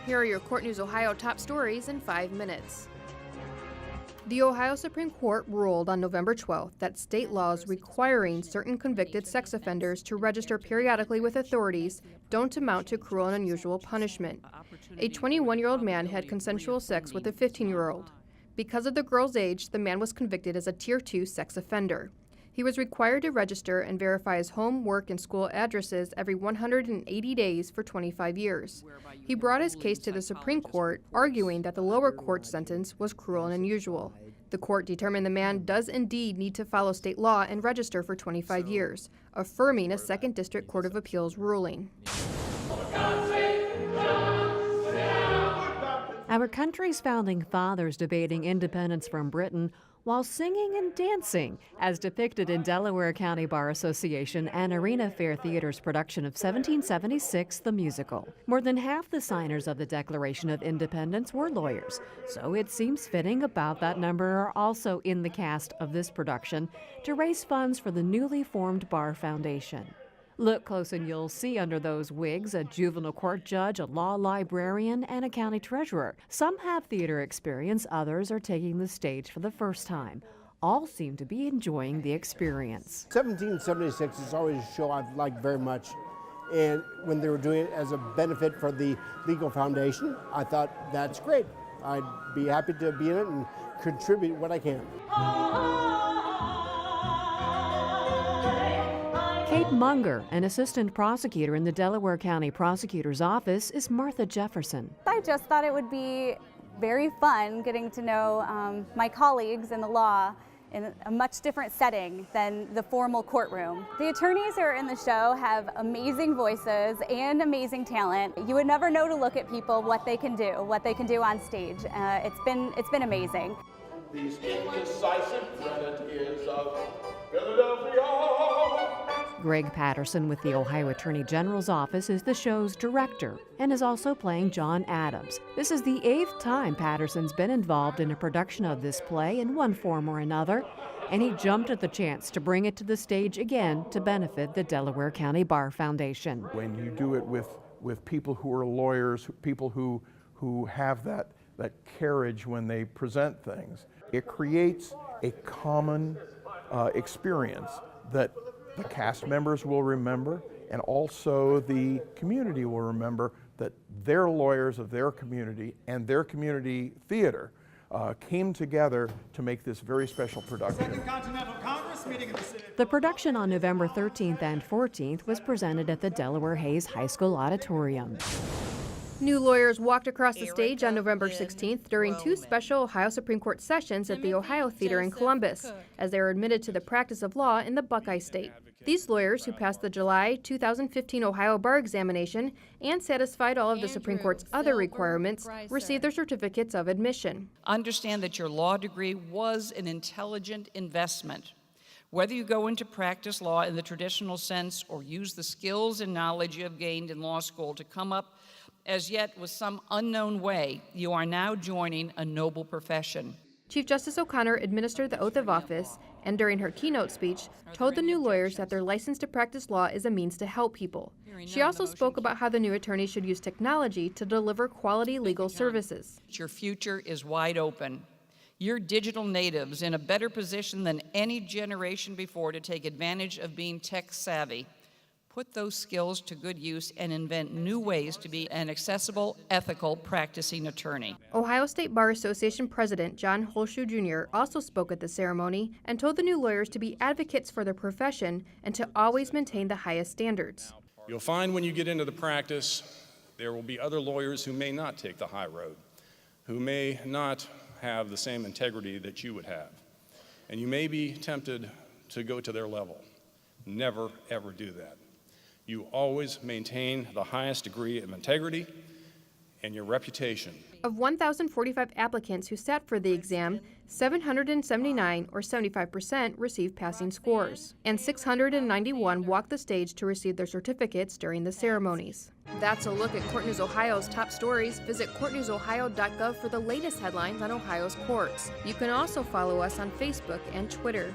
Here are your Court News Ohio top stories in 5 minutes. The Ohio Supreme Court ruled on November 12th that state laws requiring certain convicted sex offenders to register periodically with authorities don't amount to cruel and unusual punishment. A 21-year-old man had consensual sex with a 15-year-old. Because of the girl's age, the man was convicted as a Tier 2 sex offender. He was required to register and verify his home, work, and school addresses every 180 days for 25 years. He brought his case to the Supreme Court, arguing that the lower court sentence was cruel and unusual. The court determined the man does indeed need to follow state law and register for 25 years, affirming a 2nd District Court of Appeals ruling. Our country's founding fathers debating independence from Britain while singing and dancing, as depicted in Delaware County Bar Association and Arena Fair Theater's production of 1776, the musical. More than half the signers of the Declaration of Independence were lawyers, so it seems fitting about that number are also in the cast of this production to raise funds for the newly formed Bar Foundation. Look close and you'll see under those wigs a juvenile court judge, a law librarian, and a county treasurer. Some have theater experience, others are taking the stage for the first time. All seem to be enjoying the experience. 1776 is always a show I've liked very much. And when they were doing it as a benefit for the legal foundation, I thought that's great. I'd be happy to be in it and contribute what I can. Kate Munger, an assistant prosecutor in the Delaware County Prosecutor's Office, is Martha Jefferson. I just thought it would be very fun getting to know my colleagues in the law in a much different setting than the formal courtroom. The attorneys who are in the show have amazing voices and amazing talent. You would never know to look at people what they can do on stage. It's been amazing. These indecisive relatives of Philadelphia. Greg Patterson with the Ohio Attorney General's Office is the show's director and is also playing John Adams. This is the 8th time Patterson's been involved in a production of this play in one form or another, and he jumped at the chance to bring it to the stage again to benefit the Delaware County Bar Foundation. When you do it with people who are lawyers, people who have that carriage when they present things, it creates a common experience that the cast members will remember, and also the community will remember that their lawyers of their community and their community theater came together to make this very special production. Second Continental Congress meeting in the city. The production on November 13th and 14th was presented at the Delaware Hayes High School Auditorium. New lawyers walked across the stage on November 16th during 2 special Ohio Supreme Court sessions at the Ohio Theater in Columbus, as they were admitted to the practice of law in the Buckeye State. These lawyers, who passed the July 2015 Ohio Bar Examination and satisfied all of the Supreme Court's other requirements, received their certificates of admission. Understand that your law degree was an intelligent investment. Whether you go into practice law in the traditional sense or use the skills and knowledge you have gained in law school to come up as yet with some unknown way, you are now joining a noble profession. Chief Justice O'Connor administered the oath of office and during her keynote speech told the new lawyers that their license to practice law is a means to help people. She also spoke about how the new attorneys should use technology to deliver quality legal services. Your future is wide open. You're digital natives in a better position than any generation before to take advantage of being tech savvy. Put those skills to good use and invent new ways to be an accessible, ethical, practicing attorney. Ohio State Bar Association President John Holschuh Jr. also spoke at the ceremony and told the new lawyers to be advocates for their profession and to always maintain the highest standards. You'll find when you get into the practice, there will be other lawyers who may not take the high road, who may not have the same integrity that you would have. And you may be tempted to go to their level. Never, ever do that. You always maintain the highest degree of integrity and your reputation. Of 1,045 applicants who sat for the exam, 779, or 75%, received passing scores, and 691 walked the stage to receive their certificates during the ceremonies. That's a look at Court News Ohio's top stories. Visit courtnewsohio.gov for the latest headlines on Ohio's courts. You can also follow us on Facebook and Twitter.